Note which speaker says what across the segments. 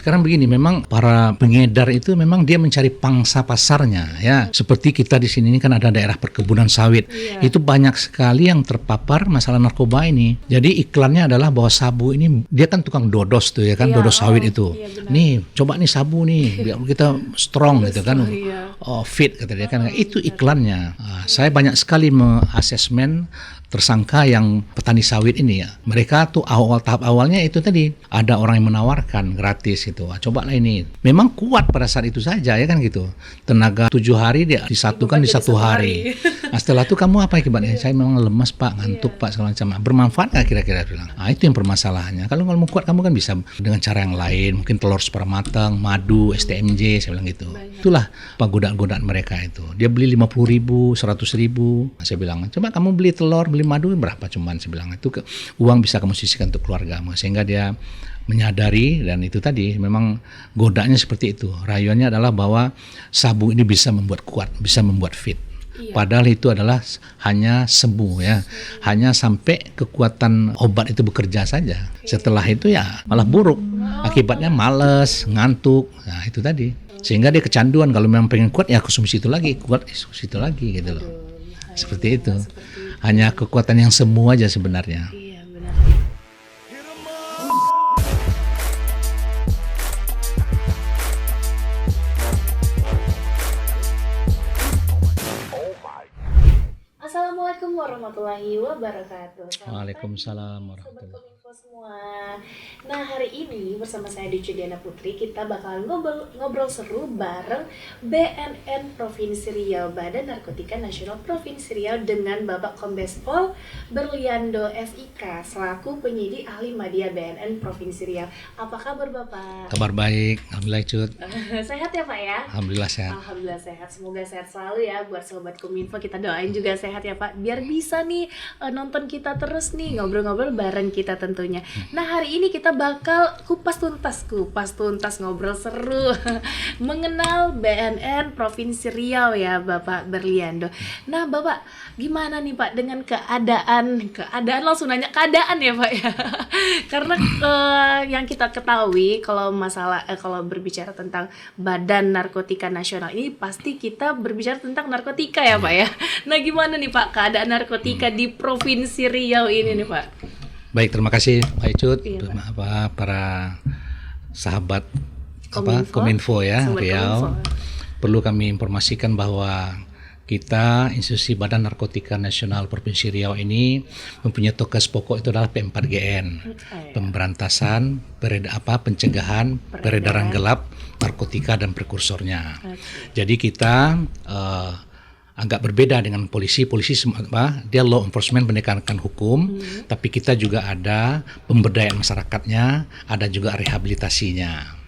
Speaker 1: sekarang begini, memang para pengedar itu memang dia mencari pangsa pasarnya ya. Seperti kita di sini ini kan ada daerah perkebunan sawit. Itu banyak sekali yang terpapar masalah narkoba ini. Jadi iklannya adalah bahwa sabu ini, dia kan tukang dodos tuh ya kan, dodos sawit itu. Nih, coba nih sabu nih, biar kita strong gitu kan. Fit kata dia kan. Itu iklannya. Saya banyak sekali mengasesmen tersangka yang petani sawit ini ya. Mereka tuh tahap awalnya itu tadi ada orang yang menawarkan gratis gitu. Cobalah ini. Memang kuat pada saat itu saja ya kan gitu. Tenaga 7 hari dia disatukan di 1 hari. Nah, setelah itu kamu apa akibatnya? Saya memang lemas Pak, ngantuk Pak, segala macam. Bermanfaat nggak kira-kira bilang? Nah, itu yang permasalahannya. Kalau mau kuat kamu kan bisa dengan cara yang lain. Mungkin telur sepermatang, madu, STMJ, saya bilang gitu. Itulah godaan-godaan mereka itu. Dia beli 50.000, 100.000. Saya bilang, coba kamu beli telur, beli madu berapa cuman, saya bilang itu uang bisa kamu sisihkan untuk keluargamu, sehingga dia menyadari. Dan itu tadi memang godanya seperti itu. Rayuannya adalah bahwa sabu ini bisa membuat kuat, bisa membuat fit. Padahal itu adalah hanya semu ya, hanya sampai kekuatan obat itu bekerja saja. Setelah itu ya malah buruk, akibatnya malas, ngantuk. Nah itu tadi, sehingga dia kecanduan. Kalau memang pengen kuat ya konsumsi itu lagi, kuat konsumsi itu lagi gitu loh. Seperti itu. Hanya kekuatan yang semu aja sebenarnya.
Speaker 2: Iya, benar. Assalamualaikum warahmatullahi wabarakatuh.
Speaker 1: Waalaikumsalam
Speaker 2: Sobat
Speaker 1: warahmatullahi wabarakatuh.
Speaker 2: Kominfo semua. Nah, hari ini bersama saya Dicu Diana Putri, kita bakal ngobrol seru bareng BNN Provinsi Riau, Badan Narkotika Nasional Provinsi Riau, dengan Bapak Kombes Pol Berliando SIK selaku penyidik ahli media BNN Provinsi Riau. Apa kabar Bapak?
Speaker 1: Kabar baik, alhamdulillah Cut.
Speaker 2: Sehat ya Pak ya?
Speaker 1: Alhamdulillah sehat.
Speaker 2: Alhamdulillah sehat, semoga sehat selalu ya buat Sobat Kominfo. Kita doain juga sehat ya Pak, biar bisa nih nonton kita terus nih, ngobrol-ngobrol bareng kita tentunya. Nah, hari ini kita bakal kupas tuntas ngobrol seru mengenal BNN Provinsi Riau ya Bapak Berliando. Nah Bapak, gimana nih Pak dengan keadaan langsung nanya keadaan ya Pak ya. Karena yang kita ketahui kalau masalah kalau berbicara tentang Badan Narkotika Nasional ini pasti kita berbicara tentang narkotika ya Pak ya. Nah, gimana nih Pak keadaan narkotika di Provinsi Riau ini nih Pak?
Speaker 1: Baik, terima kasih Pak Icut,
Speaker 2: Iya,
Speaker 1: para sahabat
Speaker 2: Kominfo
Speaker 1: ya
Speaker 2: Sobat
Speaker 1: Riau.
Speaker 2: Kominfo.
Speaker 1: Perlu kami informasikan bahwa kita institusi Badan Narkotika Nasional Provinsi Riau ini mempunyai tugas pokok itu adalah P4GN, pemberantasan, pencegahan peredaran gelap narkotika dan prekursornya. Jadi kita agak berbeda dengan polisi dia law enforcement, penegakan hukum, tapi kita juga ada pemberdayaan masyarakatnya, ada juga rehabilitasinya.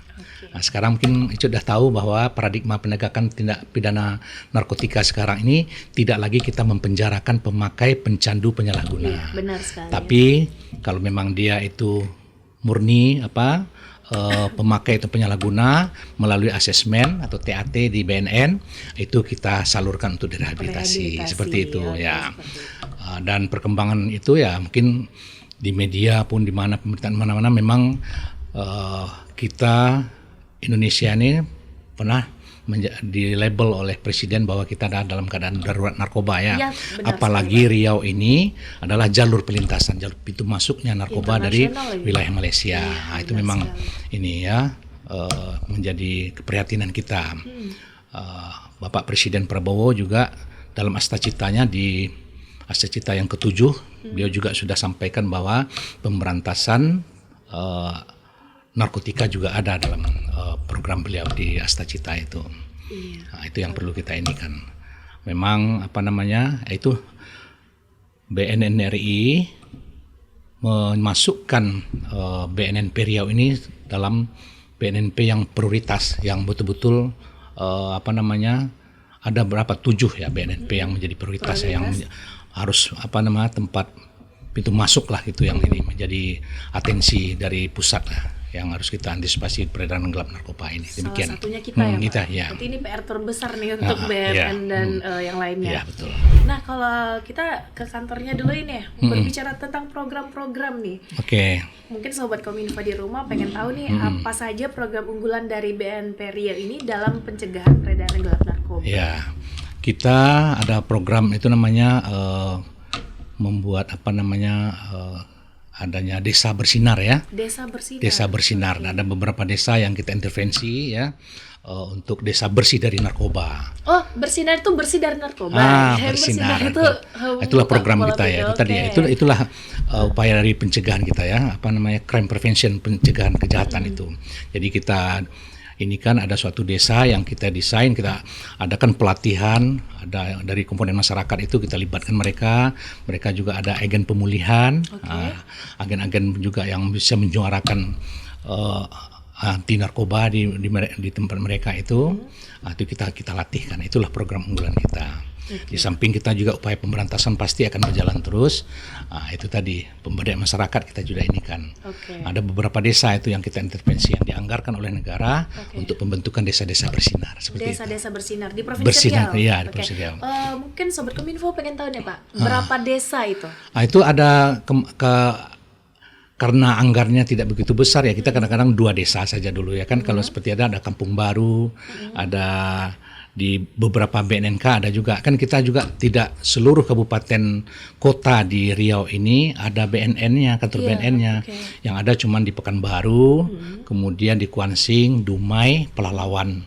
Speaker 1: Nah, sekarang mungkin Icu sudah tahu bahwa paradigma penegakan tindak pidana narkotika sekarang ini tidak lagi kita mempenjarakan pemakai, pencandu, penyalahguna.
Speaker 2: Benar sekali.
Speaker 1: Tapi kalau memang dia itu murni pemakai atau penyalahguna, melalui asesmen atau TAT di BNN itu kita salurkan untuk direhabilitasi, seperti itu ya. Dan perkembangan itu ya mungkin di media pun di mana pemberitaan mana-mana memang kita Indonesia ini pernah di label oleh Presiden bahwa kita ada dalam keadaan darurat narkoba ya. Apalagi sekali. Riau ini adalah jalur pelintasan, jalur pintu masuknya narkoba dari wilayah Malaysia. Nah, itu memang sekali. Ini ya menjadi keprihatinan kita. Bapak Presiden Prabowo juga dalam Astacitanya di Astacita yang ke-7 beliau juga sudah sampaikan bahwa pemberantasan narkotika juga ada dalam program beliau di Astacita itu. Nah, itu yang perlu kita ini kan. Memang itu BNN RI memasukkan BNNP Riau ini dalam BNNP yang prioritas, yang betul-betul ada berapa 7 ya BNNP yang menjadi prioritas. Yang harus tempat pintu masuk lah itu yang ini menjadi atensi dari pusat lah. yang harus kita antisipasi peredaran gelap narkoba ini. Demikian.
Speaker 2: Salah satunya kita ya, Pak.
Speaker 1: Kita, ya.
Speaker 2: Berarti ini PR terbesar nih untuk BNN
Speaker 1: ya.
Speaker 2: dan yang lainnya.
Speaker 1: Iya, betul.
Speaker 2: Nah, kalau kita ke kantornya dulu ini ya, berbicara tentang program-program nih.
Speaker 1: Oke.
Speaker 2: Mungkin Sobat Kominfo di rumah pengen tahu nih apa saja program unggulan dari BNP Riau ini dalam pencegahan peredaran gelap narkoba.
Speaker 1: Ya, kita ada program itu namanya membuat adanya desa bersinar ya.
Speaker 2: Desa bersinar.
Speaker 1: Desa bersinar. Ada beberapa desa yang kita intervensi ya untuk desa bersih dari narkoba.
Speaker 2: Oh, bersinar itu bersih dari narkoba.
Speaker 1: Bersinar
Speaker 2: itu
Speaker 1: itulah program kita ya. Itu tadi ya.
Speaker 2: Okay.
Speaker 1: Itulah upaya dari pencegahan kita ya. Crime prevention, pencegahan kejahatan itu. Jadi kita ini kan ada suatu desa yang kita desain, kita adakan pelatihan, ada dari komponen masyarakat itu kita libatkan mereka juga ada agen pemulihan, agen-agen juga yang bisa menyuarakan anti narkoba di tempat mereka itu, itu kita latihkan. Itulah program unggulan kita. Di samping kita juga upaya pemberantasan pasti akan berjalan terus. Itu tadi pemberdayaan masyarakat kita juga ini kan. Ada beberapa desa itu yang kita intervensi yang dianggarkan oleh negara untuk pembentukan desa-desa bersinar seperti
Speaker 2: desa-desa bersinar di Provinsi
Speaker 1: bersinar,
Speaker 2: Riau.
Speaker 1: Iya, di Provinsi Riau.
Speaker 2: Mungkin Sobat Kominfo pengen tahu nih Pak, berapa desa itu?
Speaker 1: Itu ada karena anggarnya tidak begitu besar ya, kita kadang-kadang 2 desa saja dulu ya kan. Kalau seperti ada Kampung Baru, ada di beberapa BNNK ada juga kan, kita juga tidak seluruh kabupaten kota di Riau ini ada BNN-nya, kantor BNN-nya. Yang ada cuman di Pekanbaru, kemudian di Kuansing, Dumai, Pelalawan.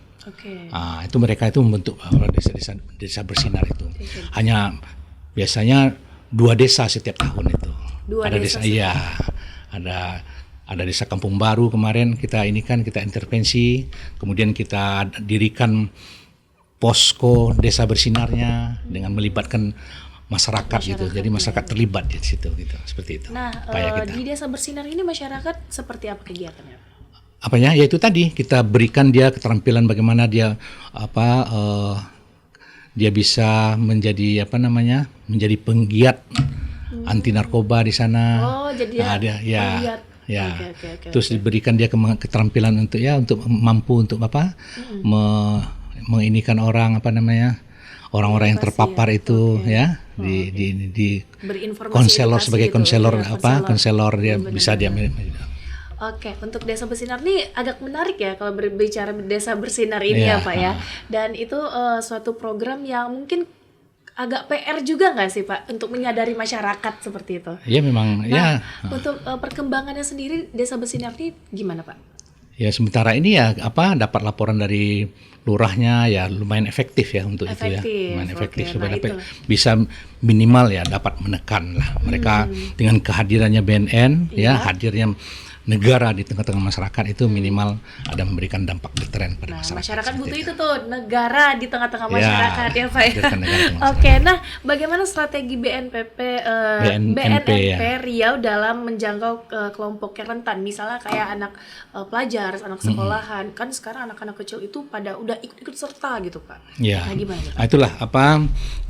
Speaker 1: Itu mereka itu membentuk desa bersinar itu. Hanya biasanya 2 desa setiap tahun itu. Ada desa iya. Ada desa Kampung Baru kemarin kita intervensi, kemudian kita dirikan posko desa bersinarnya dengan melibatkan masyarakat gitu. Jadi masyarakat terlibat di situ gitu, seperti itu.
Speaker 2: Nah, di desa bersinar ini masyarakat seperti apa kegiatannya?
Speaker 1: Apanya? Ya itu tadi kita berikan dia keterampilan bagaimana dia dia bisa menjadi menjadi penggiat anti narkoba di sana.
Speaker 2: Oh, jadi penggiat.
Speaker 1: Terus diberikan dia keterampilan untuk mampu untuk menginikan orang orang-orang yang terpapar itu ya di konselor sebagai konselor dia bisa dia.
Speaker 2: Oke, untuk desa bersinar ini agak menarik ya kalau berbicara desa bersinar ini ya Pak ya. Dan itu suatu program yang mungkin agak PR juga nggak sih Pak untuk menyadari masyarakat seperti itu?
Speaker 1: Iya memang.
Speaker 2: Untuk perkembangannya sendiri desa bersinar ini gimana Pak?
Speaker 1: Ya sementara ini dapat laporan dari lurahnya ya lumayan efektif ya untuk itu ya, lumayan efektif supaya bisa minimal ya dapat menekan lah mereka dengan kehadirannya BNN hadirnya negara di tengah-tengah masyarakat itu minimal ada memberikan dampak deteren pada masyarakat.
Speaker 2: Masyarakat butuh itu tuh, negara di tengah-tengah masyarakat ya Pak ya.
Speaker 1: Oke,
Speaker 2: nah bagaimana strategi BNP Riau dalam menjangkau kelompok yang rentan, misalnya kayak anak pelajar, anak sekolahan, kan sekarang anak-anak kecil itu pada udah ikut serta gitu Pak.
Speaker 1: Ya.
Speaker 2: Nah gimana Pak?
Speaker 1: Itulah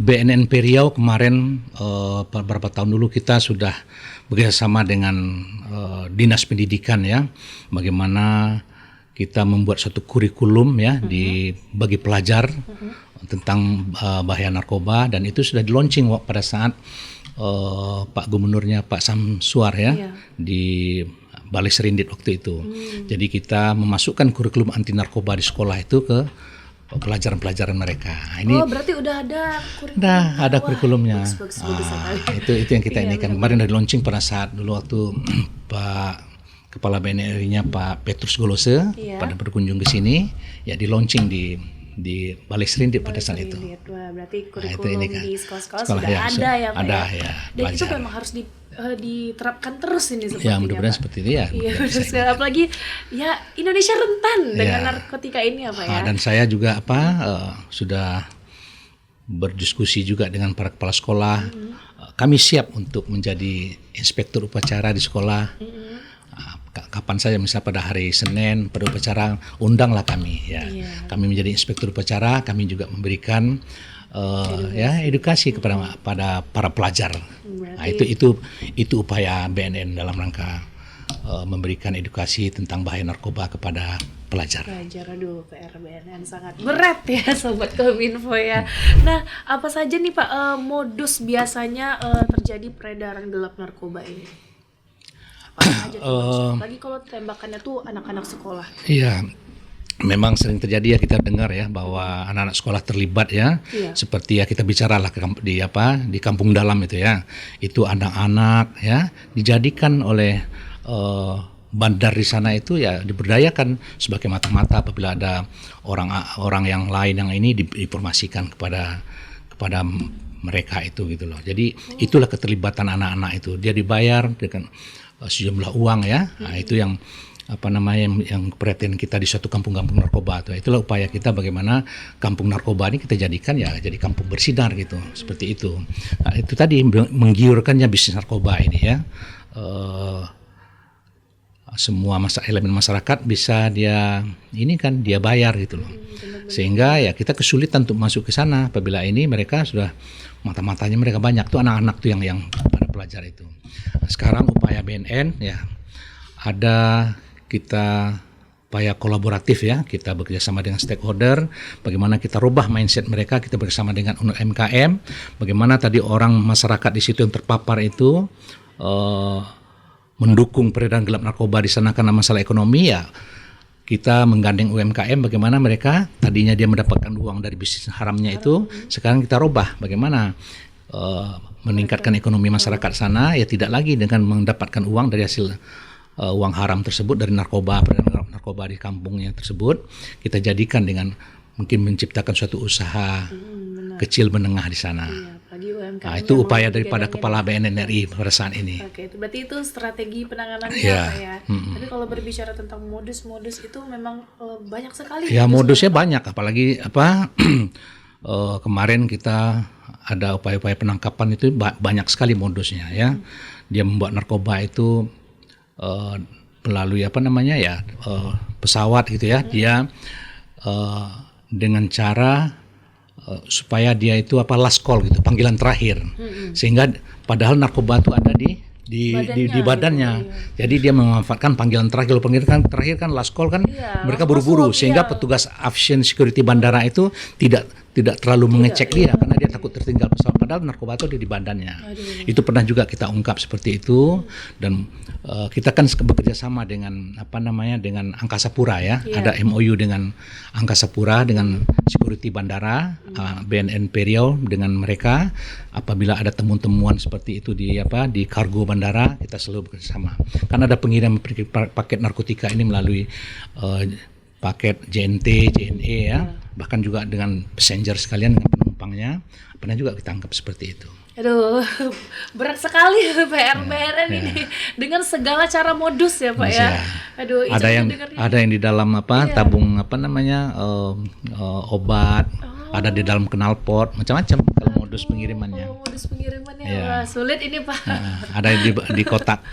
Speaker 1: BNNP Riau kemarin beberapa tahun dulu kita sudah bekerjasama dengan Dinas Pendidikan ya, bagaimana kita membuat satu kurikulum ya bagi pelajar tentang bahaya narkoba, dan itu sudah di launching pada saat Pak Gubernurnya Pak Samsuar ya di Balai Serindit waktu itu. Jadi kita memasukkan kurikulum anti narkoba di sekolah itu ke pelajaran-pelajaran mereka. Ini
Speaker 2: berarti udah ada kurikulum.
Speaker 1: Ada kurikulumnya.
Speaker 2: Bagus,
Speaker 1: itu yang kita inikan. Kemarin dari launching pada saat dulu waktu Pak Kepala BNRI-nya Pak Petrus Golose pada berkunjung ke sini, ya di launching di Balai Serindit pada saat itu.
Speaker 2: Wah, berarti kurikulum di sekolah-sekolah sudah
Speaker 1: ya,
Speaker 2: ada ya Pak.
Speaker 1: Ada ya.
Speaker 2: Dan itu memang harus diterapkan terus ini sepertinya.
Speaker 1: Ya mudah-mudahan seperti itu ya.
Speaker 2: Iya benar sekali. Apalagi ya Indonesia rentan dengan narkotika ini apa ya.
Speaker 1: Dan saya juga sudah berdiskusi juga dengan para kepala sekolah. Kami siap untuk menjadi inspektur upacara di sekolah. Kapan saja misalnya pada hari Senin pada upacara undanglah kami ya. Kami menjadi inspektur upacara, kami juga memberikan edukasi kepada para pelajar. Nah, itu upaya BNN dalam rangka memberikan edukasi tentang bahaya narkoba kepada pelajar.
Speaker 2: Aduh, PR BNN sangat berat ya Sobat Kominfo ya. Nah, apa saja nih Pak modus biasanya terjadi peredaran gelap narkoba ini? Apa aja tuh? Lagi kalau tembakannya tuh anak-anak sekolah.
Speaker 1: Iya, memang sering terjadi ya, kita dengar ya bahwa anak-anak sekolah terlibat ya.
Speaker 2: Iya.
Speaker 1: Seperti ya kita bicaralah di kampung dalam itu ya. Itu anak-anak ya dijadikan oleh bandar di sana itu ya, diberdayakan sebagai mata-mata apabila ada orang yang lain yang ini diinformasikan kepada mereka itu gitu loh. Jadi itulah keterlibatan anak-anak itu. Dia dibayar dengan sejumlah uang ya. Nah, itu yang yang perhatian kita di suatu kampung-kampung narkoba itu. Itulah upaya kita bagaimana kampung narkoba ini kita jadikan ya jadi kampung bersinar gitu, seperti itu. Nah, itu tadi menggiurkannya bisnis narkoba ini ya. Semua elemen masyarakat bisa dia bayar gitu loh. Sehingga ya kita kesulitan untuk masuk ke sana apabila ini mereka sudah mata-matanya mereka banyak tuh anak-anak tuh yang pada pelajar itu. Nah, sekarang upaya BNN ya ada kita upaya kolaboratif ya, kita bekerjasama dengan stakeholder, bagaimana kita rubah mindset mereka, kita bersama dengan UMKM, bagaimana tadi orang masyarakat di situ yang terpapar itu mendukung peredaran gelap narkoba di sana karena masalah ekonomi ya. Kita menggandeng UMKM bagaimana mereka tadinya dia mendapatkan uang dari bisnis haramnya itu, sekarang kita rubah bagaimana meningkatkan ekonomi masyarakat sana ya, tidak lagi dengan mendapatkan uang dari hasil uang haram tersebut dari peredaran narkoba di kampungnya tersebut, kita jadikan dengan mungkin menciptakan suatu usaha kecil menengah di sana. Nah, itu upaya daripada Kepala BNN RI pada saat ini.
Speaker 2: Oke, itu berarti itu strategi penanganannya
Speaker 1: ya.
Speaker 2: Pak ya. Tapi kalau berbicara tentang modus-modus itu memang banyak sekali.
Speaker 1: Ya, modusnya banyak, apalagi kemarin kita ada upaya-upaya penangkapan itu banyak sekali modusnya ya. Dia membuat narkoba itu melalui pesawat gitu ya. Dia dengan cara supaya dia itu last call gitu, panggilan terakhir. Sehingga padahal narkoba itu ada di badannya.
Speaker 2: Gitu, iya.
Speaker 1: Jadi dia memanfaatkan panggilan terakhir. Kalau panggilan terakhir kan last call kan mereka buru-buru sehingga petugas aviation security bandara itu tidak terlalu mengecek dia karena dia takut tertinggal pesawat, padahal narkoba itu ada di badannya. Itu pernah juga kita ungkap seperti itu. Dan kita kan bekerja sama dengan dengan Angkasa Pura ya. Ada MOU dengan Angkasa Pura dengan security bandara, BNN Periau dengan mereka. Apabila ada temuan-temuan seperti itu di kargo bandara, kita selalu bekerja sama. Karena ada pengiriman paket narkotika ini melalui paket JNT, JNE ya, bahkan juga dengan passenger sekalian dengan penumpangnya, pernah juga kita tangkap seperti itu.
Speaker 2: Aduh, berat sekali PR BNN ini dengan segala cara modus ya Pak ya. Aduh,
Speaker 1: ada yang di dalam tabung obat, ada di dalam knalpot, macam-macam kalau modus pengirimannya.
Speaker 2: Modus pengirimannya wah, sulit ini Pak.
Speaker 1: Ada di kotak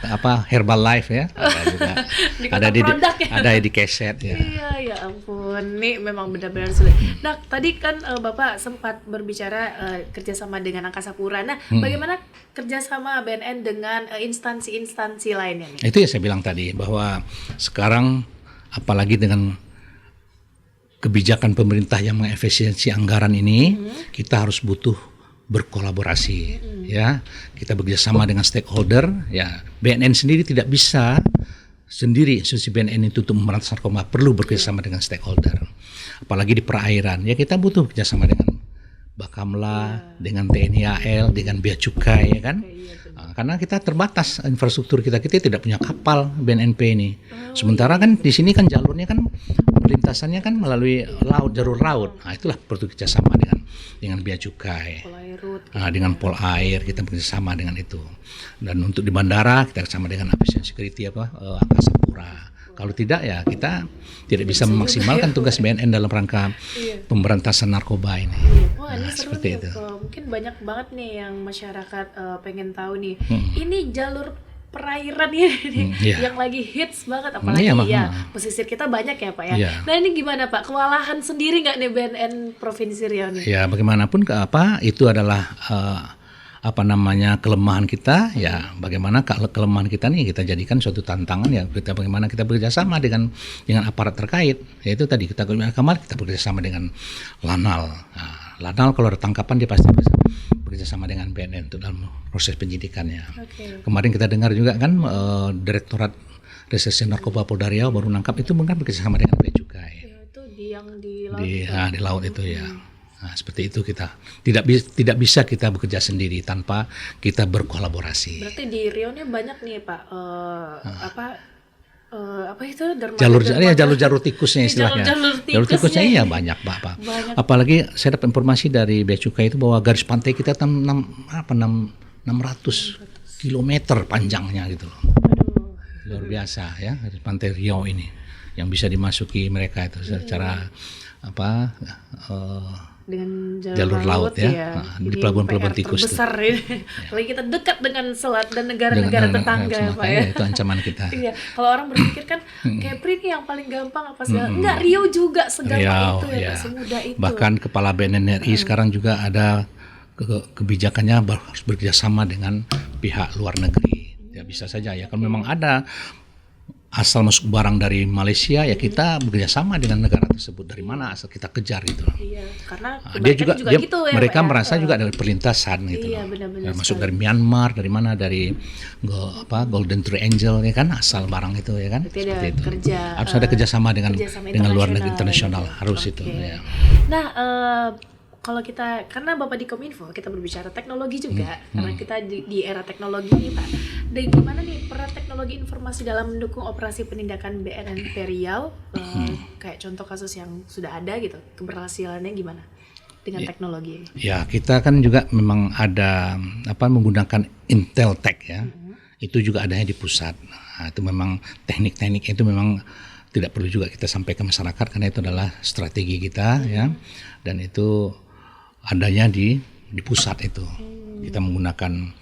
Speaker 1: Herbalife ya, ada juga. Ada di keset ya.
Speaker 2: Iya, ya ampun, nih memang benar-benar sulit. Nah, tadi kan Bapak sempat berbicara kerjasama dengan Angkasa Pura. Nah, bagaimana kerjasama BNN dengan instansi-instansi lainnya nih?
Speaker 1: Itu ya saya bilang tadi bahwa sekarang apalagi dengan kebijakan pemerintah yang mengefisiensi anggaran ini, kita harus butuh berkolaborasi ya. Kita bekerjasama dengan stakeholder ya. BNN sendiri tidak bisa sendiri, institusi BNN itu untuk memberantas narkoba perlu bekerjasama dengan stakeholder. Apalagi di perairan ya, kita butuh bekerjasama dengan Bakamla, dengan TNI AL, dengan Bea Cukai ya kan. Karena kita terbatas infrastruktur kita tidak punya kapal BNNP ini. Sementara kan di sini kan jalurnya kan lintasannya kan melalui laut, jalur laut. Nah, itulah perlu kerjasama dengan Bea Cukai. Dengan Pol Air kita bekerjasama dengan itu. Dan untuk di bandara kita bersama dengan Aviation Security Angkasa Pura. Kalau tidak ya kita tidak bisa memaksimalkan tugas BNN dalam rangka pemberantasan narkoba ini.
Speaker 2: Wah, ini seru
Speaker 1: seperti
Speaker 2: nih.
Speaker 1: itu.
Speaker 2: Mungkin banyak banget nih yang masyarakat pengen tahu nih. Ini jalur perairan ini yang lagi hits banget, apalagi pesisir kita banyak ya Pak ya. Nah, ini gimana Pak? Kewalahan sendiri nggak nih BNN Provinsi Riau nih?
Speaker 1: Ya, bagaimanapun itu adalah kelemahan kita, ya bagaimana kelemahan kita nih kita jadikan suatu tantangan, ya kita bagaimana kita bekerja sama dengan aparat terkait, yaitu tadi kita bekerja sama dengan Lanal. Nah, Lanal kalau ada tangkapan dia pasti bekerja sama dengan BNN untuk dalam proses penyidikannya. Kemarin kita dengar juga kan Direktorat Reserse Narkoba Polda Riau baru nangkap itu bukan bekerja sama dengan Bea Cukai.
Speaker 2: Ya, itu di laut.
Speaker 1: Di laut itu ya. Nah, seperti itu kita tidak bisa kita bekerja sendiri tanpa kita berkolaborasi.
Speaker 2: Berarti di Riau ini banyak nih Pak apa itu
Speaker 1: jalur tikusnya istilahnya. Jalur tikusnya iya banyak Pak. Apalagi saya dapat informasi dari Bea Cukai itu bahwa garis pantai kita 600 kilometer panjangnya gitu loh. Luar biasa ya garis pantai Riau ini yang bisa dimasuki mereka itu secara
Speaker 2: dengan
Speaker 1: jalur laut ya. Di pelabuhan-pelabuhan tikus
Speaker 2: terbesar ini. Apalagi kita dekat dengan selat dan negara-negara tetangga Pak ya.
Speaker 1: Itu ancaman kita.
Speaker 2: Iya, kalau orang berpikir kan Kepri ini yang paling gampang apa segala. Enggak, Riau juga segampang itu ya, semudah itu.
Speaker 1: Bahkan Kepala BNN RI sekarang juga ada kebijakannya harus bekerja sama dengan pihak luar negeri. Ya bisa saja ya, kan memang ada asal masuk barang dari Malaysia ya kita bekerja sama dengan negara tersebut, dari mana asal kita kejar gitu.
Speaker 2: Iya, karena
Speaker 1: dia juga
Speaker 2: gitu ya,
Speaker 1: mereka
Speaker 2: Pak,
Speaker 1: merasa juga dari perlintasan gitu.
Speaker 2: Iya, benar-benar
Speaker 1: masuk dari Myanmar, dari mana, dari Golden Triangle ya kan asal barang itu ya kan.
Speaker 2: Seperti itu.
Speaker 1: Harus ada kerjasama dengan luar negeri internasional harus itu ya.
Speaker 2: Nah, kalau kita, karena Bapak di Kominfo, kita berbicara teknologi juga, karena kita di era teknologi ini Pak. Dan gimana nih peran teknologi informasi dalam mendukung operasi penindakan BNN Riau, kayak contoh kasus yang sudah ada gitu, keberhasilannya gimana dengan teknologi ini?
Speaker 1: Ya kita kan juga memang ada menggunakan Inteltek ya, itu juga adanya di pusat. Nah, itu memang teknik-teknik itu memang tidak perlu juga kita sampaikan ke masyarakat karena itu adalah strategi kita ya, dan itu adanya di pusat itu. Kita menggunakan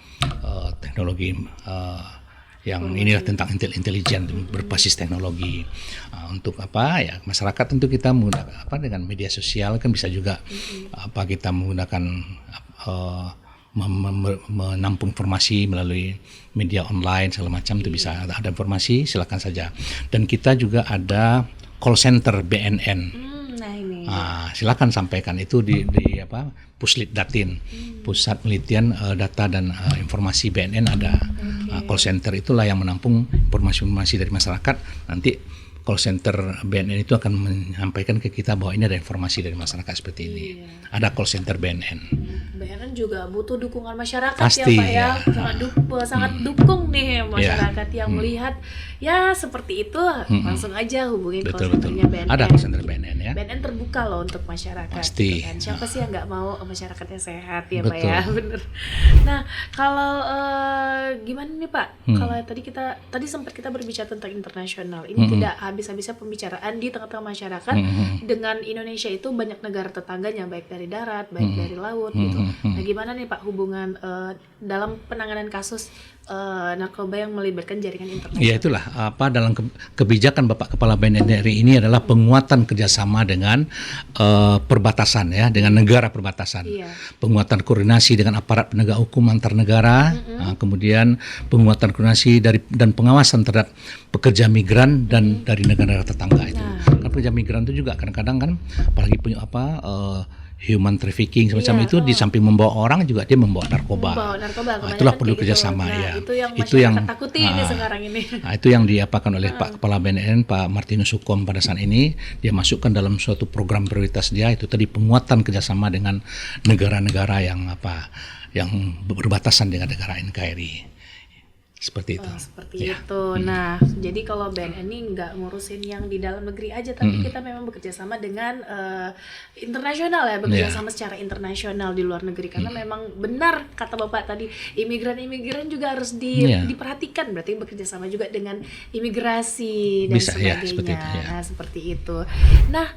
Speaker 1: teknologi yang inilah tentang intelijen berbasis teknologi untuk ya masyarakat tentu kita menggunakan dengan media sosial kan bisa juga kita menggunakan menampung informasi melalui media online segala macam itu bisa ada informasi silakan saja, dan kita juga ada call center BNN. Silakan sampaikan itu di Puslit Datin, Pusat Penelitian Data dan Informasi BNN ada. Call center itulah yang menampung informasi-informasi dari masyarakat. Nanti call center BNN itu akan menyampaikan ke kita bahwa ini ada informasi dari masyarakat seperti ini. Ada call center BNN.
Speaker 2: BNN juga butuh dukungan masyarakat.
Speaker 1: Pasti,
Speaker 2: ya Pak ya. Sangat dukung nih masyarakat yang melihat ya seperti itu langsung aja hubungin call centernya BNN.
Speaker 1: Ada call center BNN ya.
Speaker 2: BNN terbuka loh untuk masyarakat.
Speaker 1: Pasti.
Speaker 2: Gitu kan. Siapa sih yang nggak mau masyarakatnya sehat ya Pak ya, bener. Nah kalau gimana nih Pak? Kalau tadi sempat kita berbicara tentang internasional. Ini tidak habis-habisnya pembicaraan di tengah-tengah masyarakat dengan Indonesia itu banyak negara tetangganya baik dari darat, baik dari laut gitu. Nah, gimana nih Pak hubungan dalam penanganan kasus narkoba yang melibatkan jaringan internasional?
Speaker 1: Ya itulah dalam kebijakan Bapak Kepala BNN RI ini adalah penguatan kerjasama dengan perbatasan ya, dengan negara perbatasan. Penguatan koordinasi dengan aparat penegak hukum antar negara, kemudian penguatan koordinasi dan pengawasan terhadap pekerja migran dan dari negara tetangga itu. Kan pekerja migran itu juga kadang-kadang kan apalagi punya human trafficking semacam itu, di samping membawa orang juga dia membawa narkoba. Itulah perlu kerjasama ya.
Speaker 2: Itu yang takuti ini sekarang ini.
Speaker 1: Itu yang diapakan oleh Pak Kepala BNN Pak Martinus Hukom pada saat ini, dia masukkan dalam suatu program prioritas dia itu tadi penguatan kerjasama dengan negara-negara yang berbatasan dengan negara NKRI. Seperti itu.
Speaker 2: Seperti itu. Nah, jadi kalau BNN ini nggak ngurusin yang di dalam negeri aja, tapi kita memang bekerja sama dengan internasional ya, bekerja sama secara internasional di luar negeri. Karena memang benar kata Bapak tadi, imigran juga harus diperhatikan. Berarti bekerja sama juga dengan imigrasi dan sebagainya.
Speaker 1: Seperti itu,
Speaker 2: Nah, seperti itu. Nah,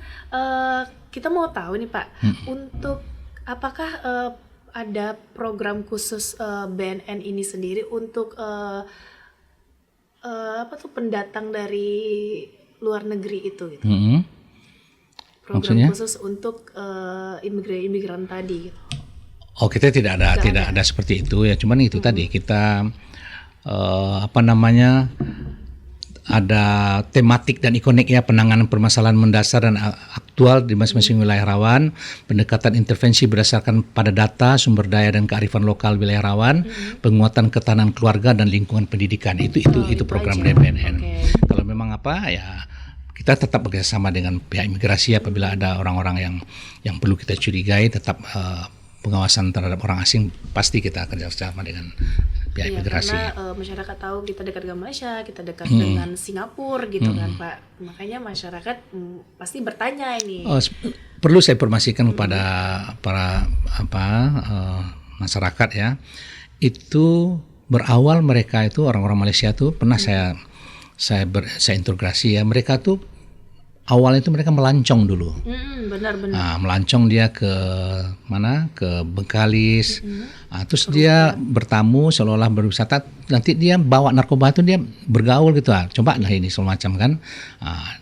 Speaker 2: kita mau tahu nih Pak, untuk apakah ada program khusus BNN ini sendiri untuk pendatang dari luar negeri itu gitu. Program
Speaker 1: Maksudnya?
Speaker 2: khusus untuk imigran tadi gitu.
Speaker 1: Oh, kita tidak ada seperti itu ya. Cuman itu tadi kita apa namanya, ada tematik dan ikonik ya, penanganan permasalahan mendasar dan aktual di masing-masing wilayah rawan, pendekatan intervensi berdasarkan pada data, sumber daya dan kearifan lokal wilayah rawan, penguatan ketahanan keluarga dan lingkungan pendidikan. Itu program
Speaker 2: aja.
Speaker 1: DPNN.
Speaker 2: Oke.
Speaker 1: Kalau memang apa ya, kita tetap bekerjasama dengan pihak imigrasi apabila ada orang-orang yang perlu kita curigai, tetap pengawasan terhadap orang asing pasti kita kerjasama dengan pihak imigrasi.
Speaker 2: Karena masyarakat tahu kita dekat dengan Malaysia, kita dekat dengan Singapura gitu kan Pak. Makanya masyarakat pasti bertanya ini.
Speaker 1: Perlu saya informasikan kepada para masyarakat ya. Itu berawal mereka itu orang-orang Malaysia tuh pernah saya integrasi ya. Mereka tuh awalnya itu mereka melancong dulu.
Speaker 2: Benar-benar.
Speaker 1: Nah, melancong dia ke mana? Ke Bengkalis. Terus dia bertamu seolah-olah berwisata. Nanti dia bawa narkoba itu dia bergaul gitu. Coba lah ini semacam kan.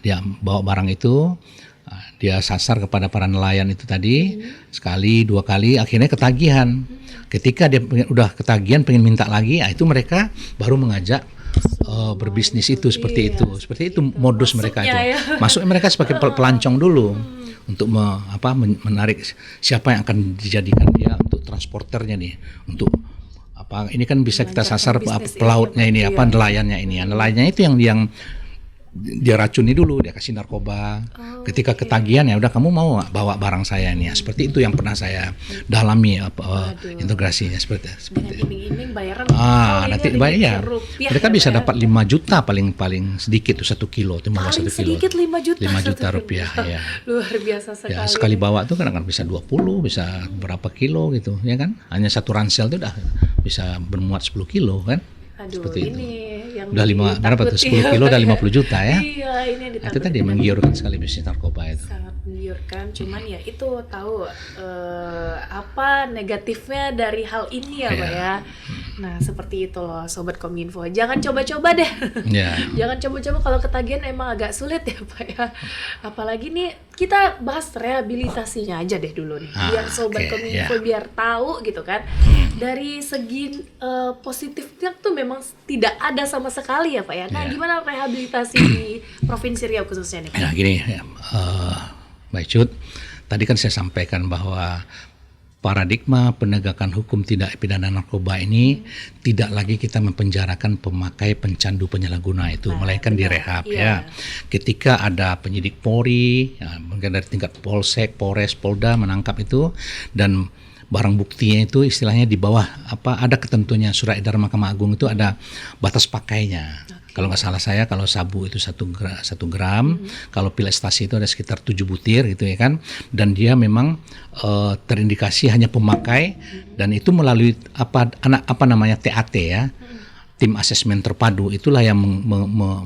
Speaker 1: Dia bawa barang itu. Dia sasar kepada para nelayan itu tadi. Sekali, dua kali. Akhirnya ketagihan. Ketika dia udah ketagihan pengen minta lagi. Itu mereka baru mengajak berbisnis itu seperti itu modus mereka itu. Masuknya mereka sebagai pelancong dulu untuk menarik siapa yang akan dijadikan dia untuk transporternya nih, untuk ini kan bisa kita sasar pelautnya ini nelayannya ini. Nelayannya itu yang dia racuni dulu, dia kasih narkoba. Ketika ketagihan ya udah, kamu mau bawa barang saya ini ya. Seperti itu yang pernah saya dalami integrasinya seperti
Speaker 2: iming-iming bayaran.
Speaker 1: Nanti bayar. Mereka bisa dapat 5 juta paling sedikit tuh 1 kilo, itu malah 1 kilo.
Speaker 2: Sedikit 5 juta.
Speaker 1: 5 juta rupiah ya.
Speaker 2: Luar biasa sekali.
Speaker 1: Ya, sekali bawa tuh kadang-kadang bisa 20, bisa berapa kilo gitu, ya kan? Hanya satu ransel tuh udah bisa bermuat 10 kilo kan?
Speaker 2: Aduh,
Speaker 1: seperti
Speaker 2: ini yang
Speaker 1: udah berapa tuh 10 kilo udah 50 juta ya.
Speaker 2: Iya, ini yang
Speaker 1: itu tadi menggiurkan sekali bisnis narkoba itu.
Speaker 2: Sangat menggiurkan, cuman ya itu tahu apa negatifnya dari hal ini ya Pak ya. Nah, seperti itu loh Sobat Kominfo. Jangan coba-coba deh. Jangan coba-coba kalau ketagihan emang agak sulit ya Pak ya. Apalagi nih kita bahas rehabilitasinya aja deh dulu nih. Biar Sobat Kominfo biar tahu gitu kan. Dari segi positifnya tuh memang tidak ada sama sekali ya Pak ya. Nah, gimana rehabilitasi di Provinsi Riau khususnya nih Pak?
Speaker 1: Nah, gini Mbak Cut, tadi kan saya sampaikan bahwa paradigma penegakan hukum tindak pidana narkoba ini tidak lagi kita mempenjarakan pemakai, pencandu, penyalahguna itu, melainkan direhab ya. Ketika ada penyidik Polri, mungkin dari tingkat Polsek, Polres, Polda menangkap itu, dan barang buktinya itu istilahnya di bawah ada ketentuannya, surat edaran Mahkamah Agung itu ada batas pakainya. Kalau nggak salah saya, kalau sabu itu 1 gram, kalau pil ekstasi itu ada sekitar 7 butir gitu ya kan, dan dia memang terindikasi hanya pemakai, dan itu melalui TAT ya, tim asesmen terpadu, itulah yang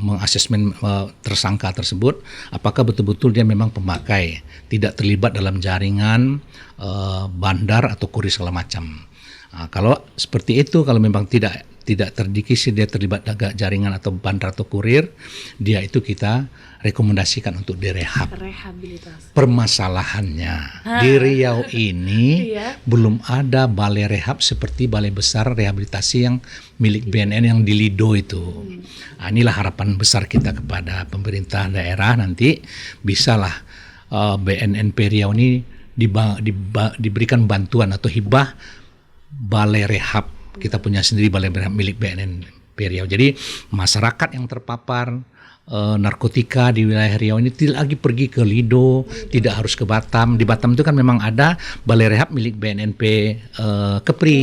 Speaker 1: mengasesmen tersangka tersebut apakah betul-betul dia memang pemakai, tidak terlibat dalam jaringan bandar atau kurir segala macam. Kalau seperti itu, kalau memang tidak terdikisi dia terlibat jaringan atau bandar atau kurir, dia itu kita rekomendasikan untuk direhab. Permasalahannya di Riau ini belum ada balai rehab seperti balai besar rehabilitasi yang milik BNN yang di Lido itu. Inilah harapan besar kita kepada pemerintah daerah, nanti bisalah BNNP Riau ini diberikan bantuan atau hibah balai rehab. Kita punya sendiri balai rehab milik BNNP Riau. Jadi masyarakat yang terpapar narkotika di wilayah Riau ini tidak lagi pergi ke Lido, tidak harus ke Batam. Di Batam itu kan memang ada balai rehab milik BNNP Kepri.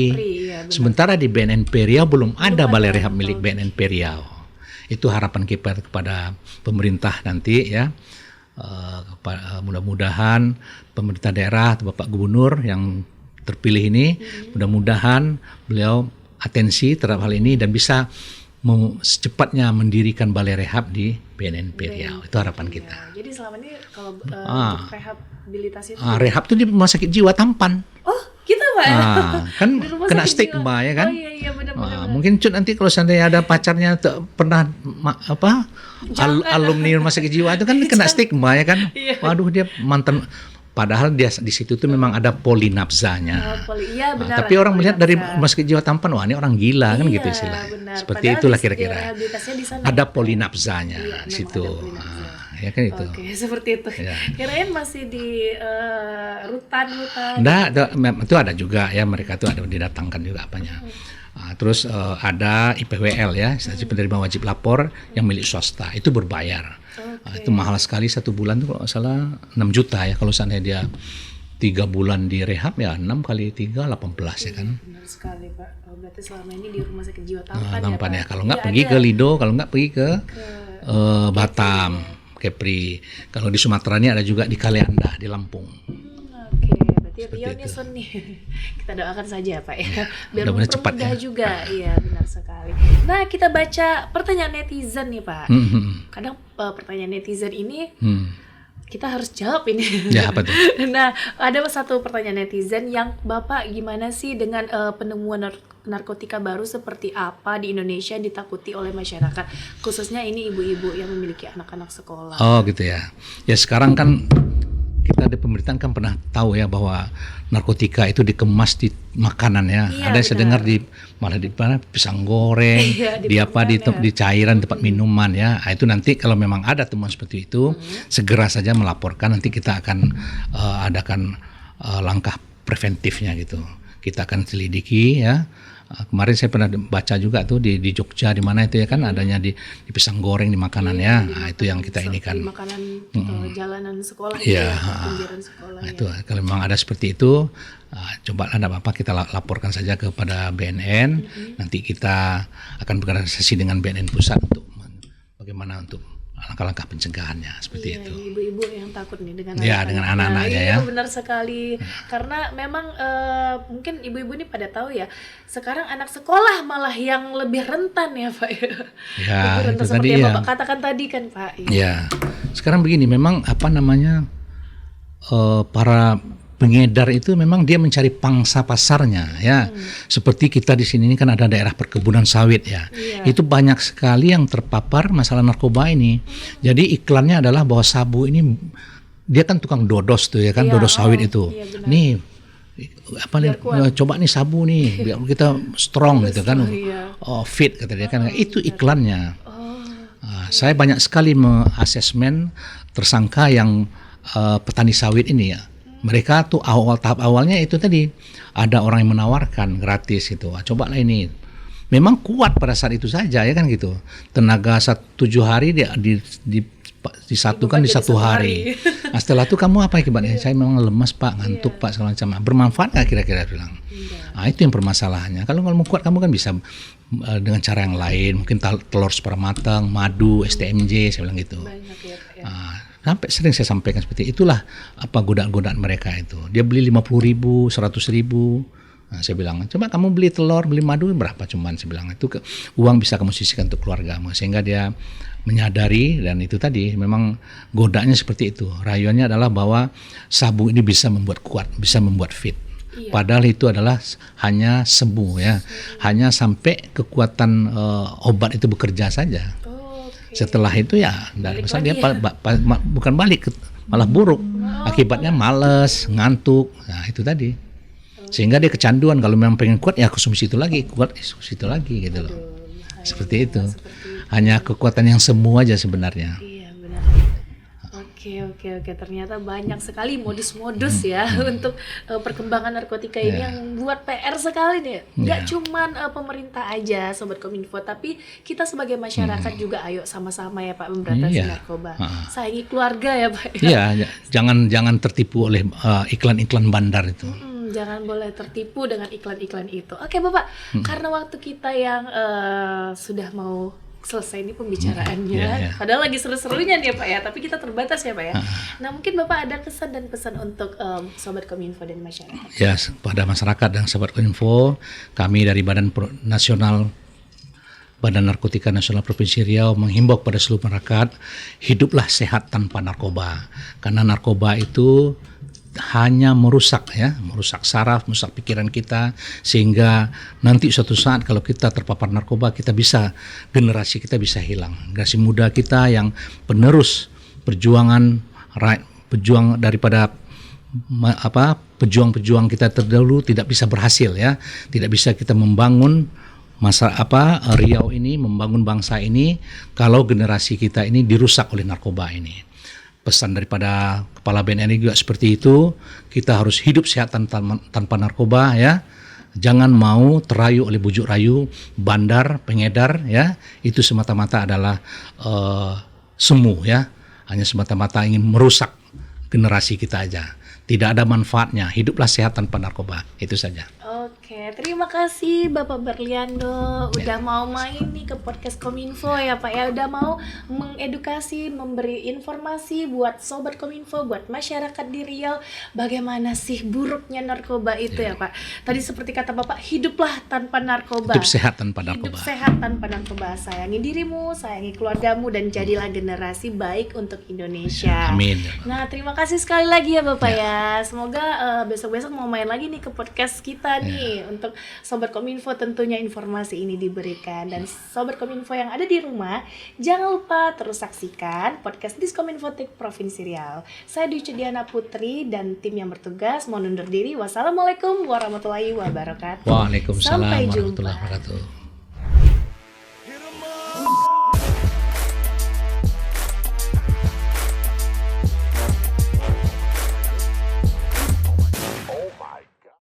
Speaker 1: Sementara di BNNP Riau belum ada balai rehab milik BNNP Riau. Itu harapan kita kepada pemerintah nanti ya. Mudah-mudahan pemerintah daerah, Bapak Gubernur yang terpilih ini, mudah-mudahan beliau atensi terhadap hal ini dan bisa secepatnya mendirikan balai rehab di BNNP Riau. Itu harapan kita.
Speaker 2: Jadi selama ini kalau rehabilitasi itu
Speaker 1: rehab itu di rumah sakit jiwa Tampan.
Speaker 2: Oh, kita Pak.
Speaker 1: Kan kena stigma ya kan?
Speaker 2: Oh iya benar-benar.
Speaker 1: Mungkin Cut nanti kalau seandainya ada pacarnya pernah alumni rumah sakit jiwa itu kan kena stigma ya kan? Waduh, dia mantan Padahal dia di situ tuh memang ada polinapsanya.
Speaker 2: Iya benar.
Speaker 1: Tapi orang melihat dari
Speaker 2: polinapsa.
Speaker 1: Rumah Sakit Jiwa Tampan, wah ini orang gila kan gitu
Speaker 2: Iya,
Speaker 1: istilah.
Speaker 2: benar.
Speaker 1: Seperti
Speaker 2: Padahal
Speaker 1: itulah
Speaker 2: di
Speaker 1: kira-kira.
Speaker 2: rehabilitasinya di sana.
Speaker 1: Ada polinapsanya
Speaker 2: Iya,
Speaker 1: di
Speaker 2: memang
Speaker 1: situ.
Speaker 2: ada polinapsa.
Speaker 1: Ya kan itu.
Speaker 2: Oke, seperti itu.
Speaker 1: Ya.
Speaker 2: Kirain masih di rutan-rutan.
Speaker 1: Itu ada juga ya, mereka tuh ada didatangkan juga apanya. Terus ada IPWL ya, Instansi Penerima Wajib Lapor yang milik swasta, itu berbayar. Itu mahal sekali, satu bulan tuh kalau nggak salah 6 juta ya, kalau seandainya dia 3 bulan di rehab ya 6 kali 3 18 ya kan.
Speaker 2: Benar sekali Pak. Oh, berarti selama ini di Rumah Sakit Jiwa Tampan ya
Speaker 1: Tampan
Speaker 2: Pak.
Speaker 1: ya, kalau nggak
Speaker 2: Iya,
Speaker 1: pergi
Speaker 2: ada
Speaker 1: ke Lido, kalau nggak pergi ke Batam, Kepri. Kalau di Sumatera ini ada juga di Kalianda di Lampung.
Speaker 2: Oke, berarti
Speaker 1: Seperti
Speaker 2: Rio
Speaker 1: itu.
Speaker 2: Nison nih. Kita doakan saja Pak ya. Biar
Speaker 1: mudah-mudahan cepat
Speaker 2: mempermudah
Speaker 1: ya.
Speaker 2: juga. Iya, benar sekali. Nah, kita baca pertanyaan netizen nih Pak. Kadang pertanyaan netizen ini kita harus jawab ini.
Speaker 1: Ya apa tuh?
Speaker 2: Nah, ada satu pertanyaan netizen yang Bapak gimana sih dengan penemuan narkotika baru seperti apa di Indonesia yang ditakuti oleh masyarakat, khususnya ini ibu-ibu yang memiliki anak-anak sekolah.
Speaker 1: Oh gitu ya. Ya sekarang kan kita di pemerintahan kan pernah tahu ya bahwa narkotika itu dikemas di makanan ya.
Speaker 2: Iya,
Speaker 1: Ada yang saya
Speaker 2: benar.
Speaker 1: dengar di malah di mana pisang goreng,
Speaker 2: Iya,
Speaker 1: di apa di,
Speaker 2: permen ya.
Speaker 1: di cairan tempat minuman ya. Itu nanti kalau memang ada temuan seperti itu, segera saja melaporkan. Nanti kita akan adakan langkah preventifnya gitu. Kita akan selidiki ya. Kemarin saya pernah baca juga tuh di Jogja di mana itu ya kan adanya di pisang goreng di makanan ya. Nah, itu yang kita ini kan.
Speaker 2: Di makanan jalanan sekolah
Speaker 1: Iya,
Speaker 2: pinggiran sekolah.
Speaker 1: Nah, itu kalau memang ada seperti itu, coba ada apa kita laporkan saja kepada BNN. Nanti kita akan berkoordinasi dengan BNN pusat untuk bagaimana untuk langkah-langkah pencegahannya seperti
Speaker 2: Iya,
Speaker 1: itu.
Speaker 2: ibu-ibu yang takut nih dengan
Speaker 1: Ya, dengan anak-anaknya
Speaker 2: Iya,
Speaker 1: ya.
Speaker 2: benar sekali. Karena memang mungkin ibu-ibu ini pada tahu ya, sekarang anak sekolah malah yang lebih rentan ya Pak.
Speaker 1: Ya,
Speaker 2: Lebih rentan
Speaker 1: itu
Speaker 2: seperti
Speaker 1: tadi
Speaker 2: yang
Speaker 1: ya.
Speaker 2: Bapak katakan tadi kan Pak. Iya.
Speaker 1: Ya, sekarang begini, memang apa namanya para pengedar itu memang dia mencari pangsa pasarnya ya. Seperti kita di sini ini kan ada daerah perkebunan sawit ya.
Speaker 2: Iya.
Speaker 1: Itu banyak sekali yang terpapar masalah narkoba ini. Jadi iklannya adalah bahwa sabu ini dia kan tukang dodos tuh ya kan,
Speaker 2: Iya,
Speaker 1: dodos sawit itu.
Speaker 2: iya benar.
Speaker 1: Nih apa nih,
Speaker 2: Biar kuat.
Speaker 1: coba nih sabu nih biar kita strong gitu kan.
Speaker 2: iya.
Speaker 1: Oh, fit kata dia kan. Itu iklannya.
Speaker 2: Oh,
Speaker 1: Saya banyak sekali mengasesmen tersangka yang petani sawit ini ya. Mereka tuh tahap awalnya itu tadi ada orang yang menawarkan gratis gitu. Cobalah ini. Memang kuat pada saat itu saja ya kan gitu. Tenaga 7 hari dia disatukan di
Speaker 2: jadi
Speaker 1: 1 hari. Nah, setelah itu kamu apa akibatnya? Saya memang lemas Pak, ngantuk Pak segala macam. Bermanfaat nggak kira-kira bilang? Nah, itu yang permasalahannya. Kalau kamu kuat kamu kan bisa dengan cara yang lain, mungkin telur sepermatang, madu, STMJ, saya bilang gitu.
Speaker 2: banyak ya Pak ya.
Speaker 1: Sampai sering saya sampaikan seperti itulah apa godaan-godaan mereka itu. Dia beli 50.000, 100.000. Nah, saya bilang, coba kamu beli telur, beli madu berapa cuman, saya bilang itu uang bisa kamu sisihkan untuk keluargamu, sehingga dia menyadari. Dan itu tadi memang godanya seperti itu. Rayuannya adalah bahwa sabu ini bisa membuat kuat, bisa membuat fit.
Speaker 2: Iya.
Speaker 1: Padahal itu adalah hanya sembuh ya, hanya sampai kekuatan obat itu bekerja saja.
Speaker 2: Oke.
Speaker 1: Setelah itu ya,
Speaker 2: Balik
Speaker 1: masa
Speaker 2: lagi
Speaker 1: dia
Speaker 2: ya?
Speaker 1: bukan balik, malah buruk. Akibatnya males, ngantuk. Nah itu tadi. Sehingga dia kecanduan. Kalau memang pengen kuat ya konsumsi itu lagi, kuat konsumsi itu lagi gitu loh. Seperti itu. Hanya kekuatan yang semu aja sebenarnya.
Speaker 2: Iya benar. Oke. Ternyata banyak sekali modus-modus ya untuk perkembangan narkotika ini yang membuat PR sekali nih. Nggak cuman pemerintah aja, Sobat Kominfo, tapi kita sebagai masyarakat juga ayo sama-sama ya Pak memberantas narkoba. Sayangi keluarga ya Pak.
Speaker 1: Iya, jangan tertipu oleh iklan-iklan bandar itu.
Speaker 2: Jangan boleh tertipu dengan iklan-iklan itu. Oke Bapak, karena waktu kita yang sudah mau selesai ini pembicaraannya, padahal lagi seru-serunya nih Pak ya, tapi kita terbatas ya Pak ya. Nah mungkin Bapak ada kesan dan pesan untuk Sobat Kominfo dan masyarakat.
Speaker 1: Ya, pada masyarakat dan Sobat Kominfo, kami dari Badan Narkotika Nasional Provinsi Riau menghimbau kepada seluruh masyarakat, hiduplah sehat tanpa narkoba. Karena narkoba itu hanya merusak saraf, merusak pikiran kita, sehingga nanti suatu saat kalau kita terpapar narkoba, generasi kita bisa hilang. Generasi muda kita yang penerus berjuang daripada pejuang-pejuang kita terdahulu tidak bisa berhasil ya, tidak bisa kita membangun Riau ini, membangun bangsa ini kalau generasi kita ini dirusak oleh narkoba ini. Pesan daripada Kepala BNN juga seperti itu, kita harus hidup sehat tanpa narkoba ya. Jangan mau terayu oleh bujuk rayu, bandar, pengedar ya. Itu semata-mata adalah semu ya. Hanya semata-mata ingin merusak generasi kita aja. Tidak ada manfaatnya. Hiduplah sehat tanpa narkoba. Itu saja.
Speaker 2: Oke, terima kasih Bapak Berliando udah mau main nih ke podcast Kominfo ya Pak ya, udah mau mengedukasi, memberi informasi buat sobat Kominfo, buat masyarakat di Riau bagaimana sih buruknya narkoba itu ya Pak. Tadi seperti kata Bapak, hiduplah tanpa narkoba.
Speaker 1: Hidup sehat tanpa narkoba.
Speaker 2: Hidup sehat tanpa narkoba. Sayangi dirimu, sayangi keluargamu, dan jadilah generasi baik untuk Indonesia.
Speaker 1: Amin.
Speaker 2: Nah, terima kasih sekali lagi ya Bapak ya. Semoga besok-besok mau main lagi nih ke podcast kita nih. Untuk Sobat Kominfo tentunya informasi ini diberikan. Dan Sobat Kominfo yang ada di rumah, jangan lupa terus saksikan podcast Diskominfo Tik Provinsi Riau. Saya Dwi Diana Putri dan tim yang bertugas mau undur diri. Wassalamualaikum warahmatullahi wabarakatuh.
Speaker 1: Waalaikumsalam
Speaker 2: Sampai jumpa.
Speaker 1: warahmatullahi wabarakatuh.